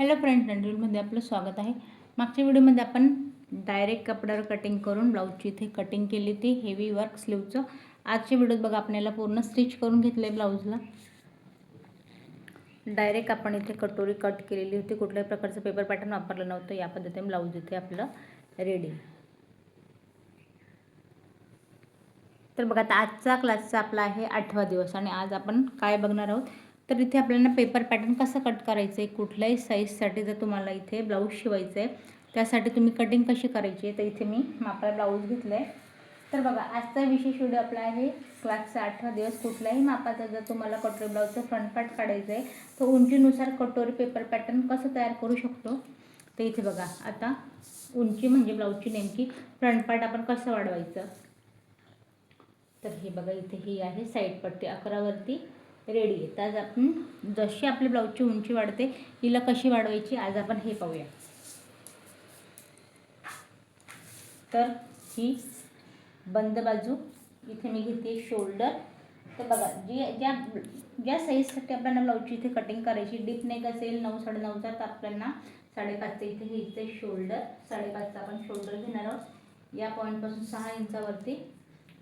Hello friends, मध्ये आपलं स्वागत आहे. मागच्या व्हिडिओमध्ये आपण डायरेक्ट कपड्यावर कटिंग करून ब्लाऊजची इथे कटिंग केली ती हेवी वर्क स्लीवचं. आजच्या व्हिडिओत बघा आपल्याला पूर्ण स्टिच करून घेतलं आहे ब्लाऊजला. डायरेक्ट आपण इथे कटोरी कट केलेली होती, कुठल्याही प्रकारचं पेपर पॅटर्न वापरलं नव्हतं. या पद्धतीने ब्लाऊज इथे आपलं रेडी. तर बघा आता आजचा क्लासचा आपला आहे 8वा दिवस आणि आज आपण काय बघणार आहोत तर इथे आपल्याला पेपर पॅटर्न कसं कट करायचं आहे. कुठल्याही साईजसाठी जर तुम्हाला इथे ब्लाऊज शिवायचं आहे त्यासाठी तुम्ही कटिंग कशी करायची आहे तर इथे मी मापाला ब्लाऊज घेतलं आहे. तर बघा आजचा विशेष व्हिडिओ आपला आहे क्लासचा 8वा दिवस. कुठल्याही मापाचा जर तुम्हाला कटोरी ब्लाऊजचं फ्रंट पार्ट काढायचं आहे तर उंचीनुसार कटोरी पेपर पॅटर्न कसं तयार करू शकतो तर इथे बघा आता उंची म्हणजे ब्लाऊजची नेमकी फ्रंट पार्ट आपण कसं वाढवायचं. तर हे बघा इथे ही आहे साईड पट्टी 11वरती रेडी आहे. तर आज आपण जशी आपली ब्लाऊजची उंची वाढते हिला कशी वाढवायची आज आपण हे पाहूया. तर ही बंद बाजू इथे मी घेते शोल्डर. तर बघा ज्या साईजसाठी आपल्याला ब्लाऊजची इथे कटिंग करायची, डीप नेक असेल 9 9.5चा तर आपल्याला 5.5चं इथे घ्यायचं आहे शोल्डर. 5.5चा आपण शोल्डर घेणार आहोत. या पॉईंटपासून 6 इंचावरती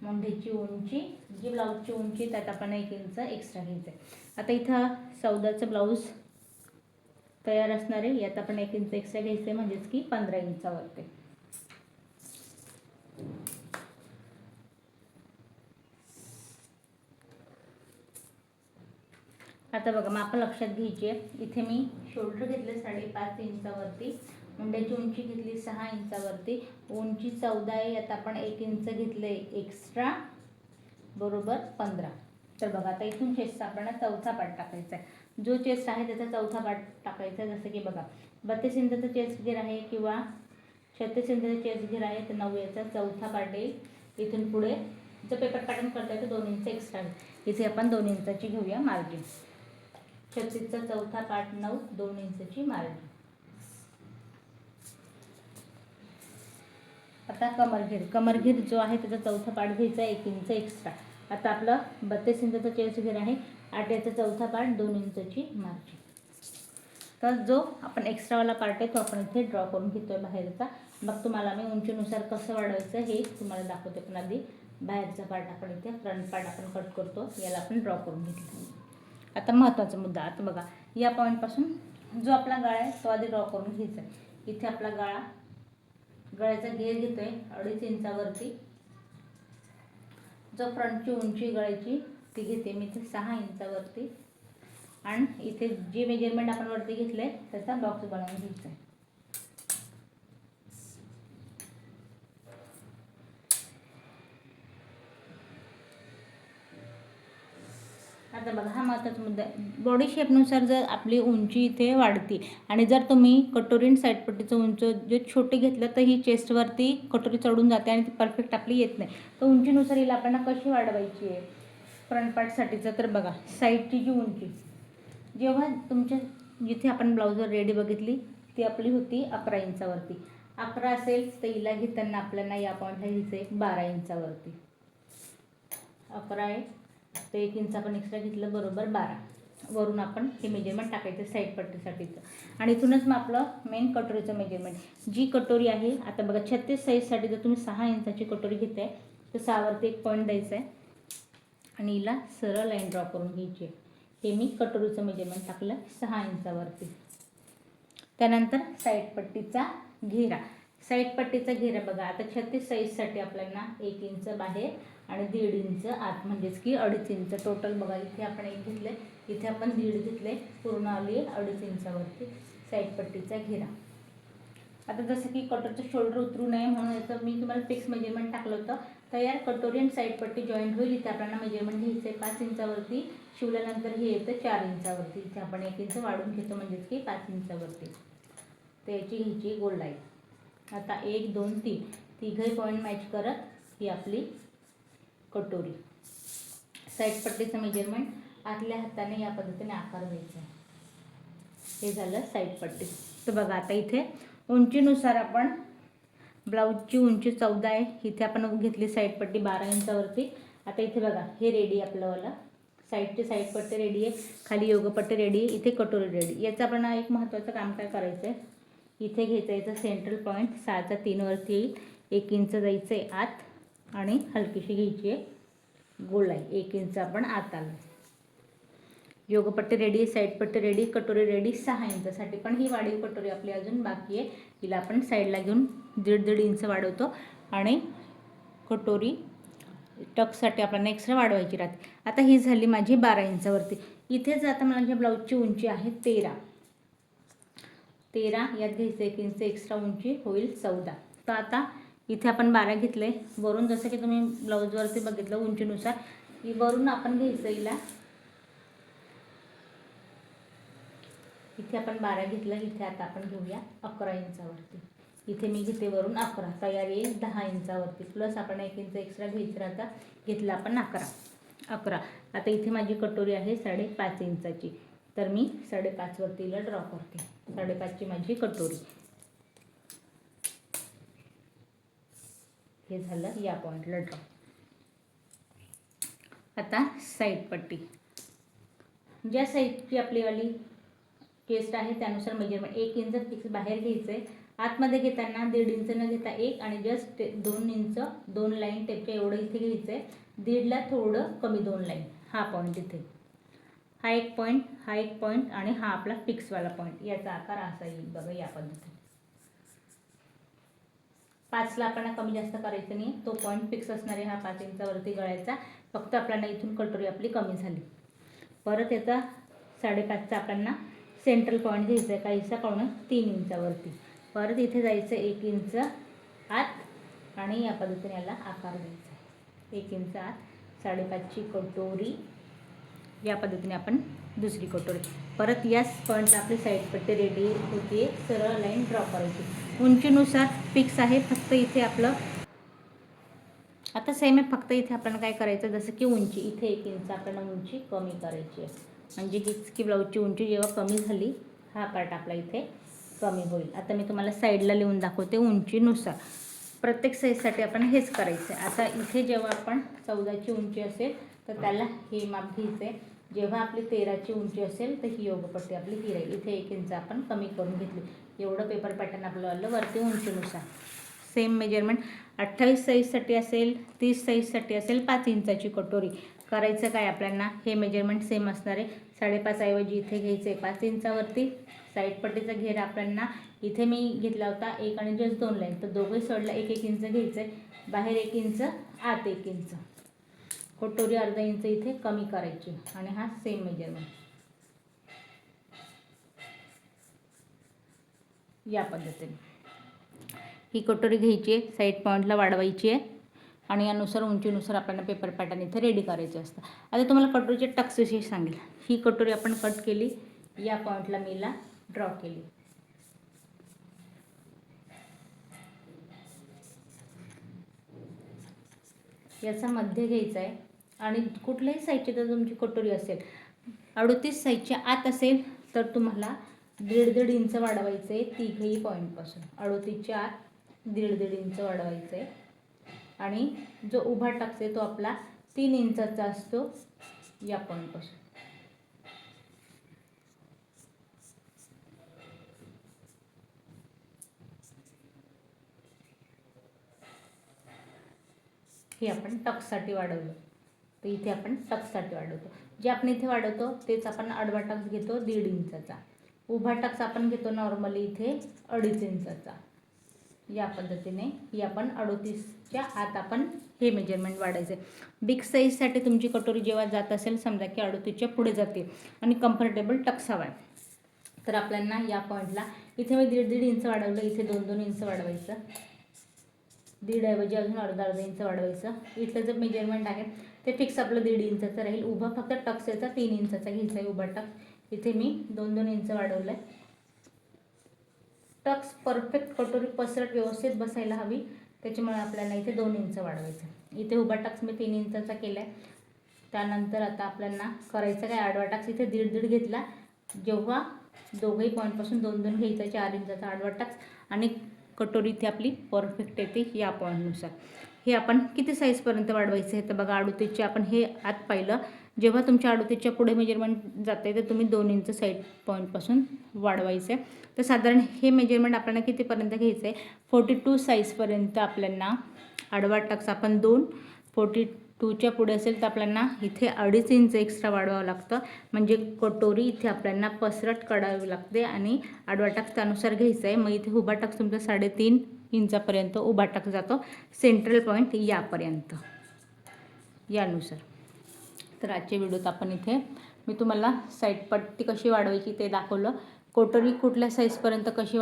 मोंढीची उंची, जी ब्लाऊजची उंची त्यात आपण 1 इंच एक्स्ट्रा घ्यायचं आहे. आता इथं 14चं ब्लाऊज तयार असणार आहे, यात आपण 1 इंच एक्स्ट्रा घ्यायचं आहे म्हणजेच की 15 इंचावरती. आता बघा माप लक्षात घ्यायची आहे. इथे मी शोल्डर घेतले 5.5 इंचावरती, मुंड्याची उंची घेतली 6 इंचावरती, उंची 14 आहे, यात आपण 1 इंच घेतले एक्स्ट्रा बरोबर 15. तर बघा आता इथून चेस्टचा आपल्याला चौथा पार्ट टाकायचा आहे. जो चेस्ट आहे त्याचा चौथा पार्ट टाकायचा आहे. जसं की बघा 32 इंचाचा चेस्ट घेर आहे किंवा 36 इंचाचा चेस्ट घेर आहे तर 9 याचा चौथा पार्ट येईल. इथून पुढे जर पेपर पॅटर्न करता येतं 2 इंच एक्स्ट्रा. इथे आपण 2 इंचाची घेऊया मार्जिन. 36चा चौथा पार्ट 9, 2 इंचची मार्जिन. आता कमरघेर जो आहे त्याचा चौथा पार्ट घ्यायचा 1 इंच एक्स्ट्रा. आता आपलं 32 इंचाचा चेस्ट घेर आहे, 8 याचा चौथा पार्ट 2 इंचची मार्जिन. तर जो आपण एक्स्ट्रावाला पार्ट आहे तो आपण इथे ड्रॉ करून घेतोय बाहेरचा. मग तुम्हाला मी उंचीनुसार कसं वाढवायचं हे तुम्हाला दाखवते. पण आधी बाहेरचा पार्ट आपण इथे फ्रंट पार्ट आपण कट करतो, याला आपण ड्रॉ करून घेतलं. आता महत्त्वाचा मुद्दा, आता बघा या पॉईंटपासून जो आपला गळा आहे तो आधी ड्रॉ करून घ्यायचा आहे. इथे आपला गळ्याचा घेर घेतोय 2.5 इंचावरती. जो फ्रंटची उंची गळ्याची ती घेते मी इथे 6 इंचावरती आणि इथे जे मेजरमेंट आपण वरती घेतलंय त्याचा बॉक्स बनवून घ्यायचा आहे. आता बघा हा महत्त्वाचा मुद्दा आहे. बॉडी शेपनुसार जर आपली उंची इथे वाढते आणि जर तुम्ही कटोरी साईड पट्टीचं उंच जे छोटे घेतलं तर ही चेस्टवरती कटोरी चढून जाते आणि ती परफेक्ट आपली येत नाही. तर उंचीनुसार हिला आपल्याला कशी वाढवायची आहे फ्रंट पार्टसाठीचं तर बघा साईडची जी उंची जेव्हा तुमच्या जिथे आपण ब्लाऊजवर रेडी बघितली ती आपली होती 11 इंचावरती. 11 असेल तर हिला घेताना आपल्याला या पॉईंटला घ्यायचं आहे 12 इंचावरती. 11 आहे तर 1 इंच आपण एक्स्ट्रा घेतलं बरोबर 12. वरून आपण हे मेजरमेंट टाकायचं साईड पट्टीसाठीचं आणि इथूनच मग आपलं मेन कटोरीचं मेजरमेंट. जी कटोरी आहे आता बघा 36 साईजसाठी जर तुम्ही 6 इंचाची कटोरी घेताय तर 6वरती 1 पॉईंट द्यायचा आहे आणि हिला सरळ लाईन ड्रॉ करून घ्यायची आहे. हे मी कटोरीचं मेजरमेंट टाकलं 6 इंचावरती. त्यानंतर साईड पट्टीचा घेरा. साईड पट्टीचा घेरा बघा आता 36 साईजसाठी आपल्याला 1 इंच बाहेर आणि 1.5 इंच आत म्हणजेच की 2.5 इंच टोटल. बघा इथे आपण 1 घेतले, इथे आपण 1.5 घेतले, पूर्ण आली 2.5 इंचावरती साईड पट्टीचा घेरा. आता जसं की कटोरीचं शोल्डर उतरू नये म्हणून याचं मी तुम्हाला फिक्स मेजरमेंट टाकलं होतं. तर या कटोरी आणि साईड पट्टी जॉईंट होईल इथे आपल्याला मेजरमेंट घ्यायचं आहे 5 इंचावरती. शिवल्यानंतर हे येतं 4 इंचावरती. इथे आपण 1 इंच वाढून घेतो म्हणजेच की 5 इंचावरती. तर याची घ्यायची गोल लाईन. आता 1 2 3 तिघही पॉईंट मॅच करत ही आपली कटोरी. साईड पट्टीचं मेजरमेंट आतल्या हाताने या पद्धतीने आकार द्यायचा आहे. हे झालं साईड पट्टी. तर बघा आता इथे उंचीनुसार आपण ब्लाऊजची उंची 14 आहे, इथे आपण घेतली साईड पट्टी 12 इंचावरती. आता इथे बघा हे रेडी आपलंवाला साईडची साईड पट्टी रेडी आहे, खाली योगपट्टी रेडी आहे, इथे कटोरी रेडी. याचं आपण एक महत्त्वाचं काम काय करायचं आहे, इथे घ्यायचं याचं सेंट्रल पॉईंट 6च्या 3 वरती येईल, 1 इंच जायचं आहे आत आणि हलकीशी घ्यायची आहे गोलाई, 1 इंच आपण आत आलं. योगपट्टी रेडी, साईड पट्टी रेडी, कटोरी रेडी 6 इंचासाठी. पण ही वाढीव कटोरी आपली अजून बाकी आहे, हिला आपण साईडला घेऊन 1.5 इंच वाढवतो आणि कटोरी टक्ससाठी आपल्याला एक्स्ट्रा वाढवायची राहते. आता ही झाली माझी 12 इंचावरती. इथेच आता माझ्या ब्लाऊजची उंची आहे 13. यात घ्यायचं 1 इंच एक्स्ट्रा उंची होईल 14. तर आता इथे आपण 12 घेतले, वरून जसं की तुम्ही ब्लाऊजवरती बघितलं उंचीनुसार वरून आपण घ्यायचं हिला, इथे आपण 12 घेतलं, इथे आता आपण घेऊया 11 इंचावरती. इथे मी घेते वरून 11, तयार येईल 10 इंचावरती, प्लस आपण 1 इंच एक्स्ट्रा घ्यायचं राहता, घेतलं आपण 11. आता इथे माझी कटोरी आहे 5.5 इंचाची, तर मी 5.5 वरतीला ड्रॉ करते. 5.5ची माझी कटोरी. हे झालं या पॉईंटला ड्रॉ. आता साईड पट्टी, ज्या साईडची आपलीवाली चेस्ट आहे त्यानुसार मेजरमेंट 1 इंच फिक्स बाहेर घ्यायचं आहे. आतमध्ये घेताना 1.5 इंच न घेता 1 आणि जस्ट 2 इंच 2 लाईन टेपच्या एवढं इथे घ्यायचं आहे. 1.5ला थोडं कमी 2 लाईन, हा पॉईंट इथे, हा एक पॉईंट आणि हा आपला फिक्सवाला पॉईंट. याचा आकार असा येईल बघा या पद्धतीने. 5ला आपल्याला कमी जास्त करायचं नाही, तो पॉईंट फिक्स असणार आहे हा 5 इंचावरती गळायचा. फक्त आपल्याला इथून कटोरी आपली कमी झाली. परत याचा 5.5चा आपल्याला सेंट्रल पॉईंट घ्यायचा आहे, काहीसा 3 इंचावरती. परत इथे जायचं 1 इंच आत आणि या पद्धतीने याला आकार द्यायचा आहे. 1 इंच आत, 5.5ची कटोरी, या पद्धतीने आपण दुसरी कटोरी. परत याच पॉईंटला आपली साईड पट्टी रेडी होती, सरळ लाईन ड्रॉ करायची. उंचीनुसार फिक्स आहे, फक्त इथे आपलं आता सेम आहे, फक्त इथे आपल्याला काय करायचं, जसं की उंची इथे 1 इंच आपल्याला उंची कमी करायची आहे. म्हणजे हीच की ब्लाऊजची उंची जेव्हा कमी झाली, हा पार्ट आपला इथे कमी होईल. आता मी तुम्हाला साईडला लिहून दाखवते उंचीनुसार. प्रत्येक साईजसाठी आपण हेच करायचं आहे. आता इथे जेव्हा आपण 14ची उंची असेल तर त्याला हे माप घ्यायचं आहे. जेव्हा आपली 13ची उंची असेल तर ही योगपट्टी आपली ही राहील. इथे 1 इंच आपण कमी करून घेतली. एवढं पेपर पॅटर्न आपलं आलं वरती उंचीनुसार. सेम मेजरमेंट 28 साईजसाठी असेल, 30 साईजसाठी असेल 5 इंचाची कटोरी. करायचं काय आपल्याला, हे मेजरमेंट सेम असणार आहे. 5.5 ऐवजी इथे घ्यायचं आहे 5 इंचावरती. साईड पट्टीचा घेर आपल्याला इथे मी घेतला होता 1 आणि जस्ट 2 लाईन, तर दोघे साईडला 1-1 इंच घ्यायचं आहे. बाहेर 1 इंच, आत 1 इंच, कटोरी अर्धा इंच इथे कमी करायची आणि हा सेम मेजरमेंट या पद्धतीने. ही कटोरी घ्यायची आहे, साईड पॉईंटला वाढवायची आहे आणि यानुसार उंचीनुसार आपल्याला पेपर पॅटर्न इथे रेडी करायचे असतं. आता तुम्हाला कटोरीचे टक्स विषयी सांगेल. ही कटोरी आपण कट केली, या पॉईंटला मी ला ड्रॉ केली. याचा मध्य घ्यायचा आहे आणि कुठल्याही साईजची जर तुमची कटोरी असेल 38 साईजच्या आत असेल तर तुम्हाला 1.5 इंच वाढवायचं आहे तिघही पॉईंटपासून. 38च्या आत 1.5 इंच वाढवायचं आहे आणि जो उभा टक्स आहे तो आपला 3 इंचाचा असतो या पॉईंटपासून. हे आपण टक्ससाठी वाढवलं, तर इथे आपण टक्ससाठी वाढवतो. जे आपण इथे वाढवतो तेच आपण आडवा टक्स घेतो 1.5 इंचाचा. उभा टक्स आपण घेतो नॉर्मली इथे 2.5 इंचाचा. या पद्धतीने ही आपण 38च्या आत आपण हे मेजरमेंट वाढायचं आहे. बिग साईजसाठी तुमची कटोरी जेव्हा जात असेल, समजा की 38च्या पुढे जाते आणि कम्फर्टेबल टक्स हवा आहे, तर आपल्याला या पॉईंटला इथे मी 1.5 इंच वाढवलं, इथे 2-2 इंच वाढवायचं. 1.5 ऐवजी अजून अर्धा इंच वाढवायचं. इथलं जे मेजरमेंट आहे ते फिक्स आपलं 1.5 इंचाचं राहील. उभा फक्त टक्स याचा 3 इंचाचा घ्यायचा आहे उभा टक्स. इथे मी 2-2 इंच वाढवलं आहे. टक्स परफेक्ट कटोरी पसरट व्यवस्थित बसायला हवी, त्याच्यामुळे आपल्याला इथे 2 इंच वाढवायचं. इथे उभा टक्स मी 3 इंचाचा केला आहे. त्यानंतर आता आपल्याला करायचं काय, आडवा टक्स इथे 1.5 घेतला. जेव्हा दोघंही पॉईंटपासून 2-2 घ्यायचा, 4 इंचाचा आडवा टक्स आणि कटोरी इथे आपली परफेक्ट येते या पॉईंटनुसार. हे आपण किती साईजपर्यंत वाढवायचं आहे तर बघा, 38चे आपण हे आत पाहिलं जेव्हा तुमच्या 38च्या पुढे मेजरमेंट जाते तर तुम्ही 2 इंच साईड पॉईंटपासून वाढवायचं आहे. तर साधारण हे मेजरमेंट आपल्याला कितीपर्यंत घ्यायचं आहे, 42 साईजपर्यंत आपल्याला आडवा टक्स आपण 42च्या पुढे असेल तर आपल्याला इथे 2.5 इंच एक्स्ट्रा वाढवावं लागतं. म्हणजे कटोरी इथे आपल्याला पसरट काढावी लागते आणि आडवा टक्स त्यानुसार घ्यायचा आहे. मग इथे उभा टक्स तुमचा 3.5 इंचापर्यंत उभा टक्स जातो, सेंट्रल पॉईंट यापर्यंत यानुसार. तर आजच्या व्हिडिओत आपण इथे मी तुम्हाला साईड पट्टी कशी वाढवायची ते दाखवलं. कटोरी कुठल्या साईजपर्यंत कशी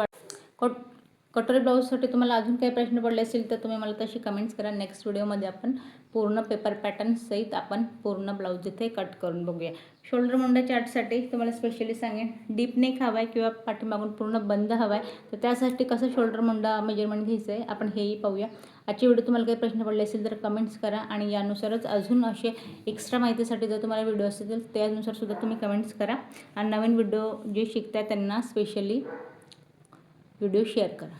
कटोरी ब्लाऊजसाठी तुम्हाला अजून काही प्रश्न पडले असेल तर तुम्ही मला तशी कमेंट्स करा. नेक्स्ट व्हिडिओमध्ये आपण पूर्ण पेपर पॅटर्न सहित आपण पूर्ण ब्लाऊज इथे कट करून बघूया. शोल्डर मुंडा चार्टसाठी तुम्हाला स्पेशली सांगेन, डीप नेक हवा आहे किंवा पाठीमागून पूर्ण बंद हवा आहे, तर त्यासाठी कसं शोल्डर मुंडा मेजरमेंट घ्यायचं आहे आपण हेही पाहूया. आजची व्हिडिओ तुम्हाला काही प्रश्न पडले असेल तर कमेंट्स करा आणि यानुसारच अजून असे एक्स्ट्रा माहितीसाठी जर तुम्हाला व्हिडिओ असतील त्यानुसार सुद्धा तुम्ही कमेंट्स करा. आणि नवीन व्हिडिओ जे शिकताय त्यांना स्पेशली व्हिडिओ शेअर करा.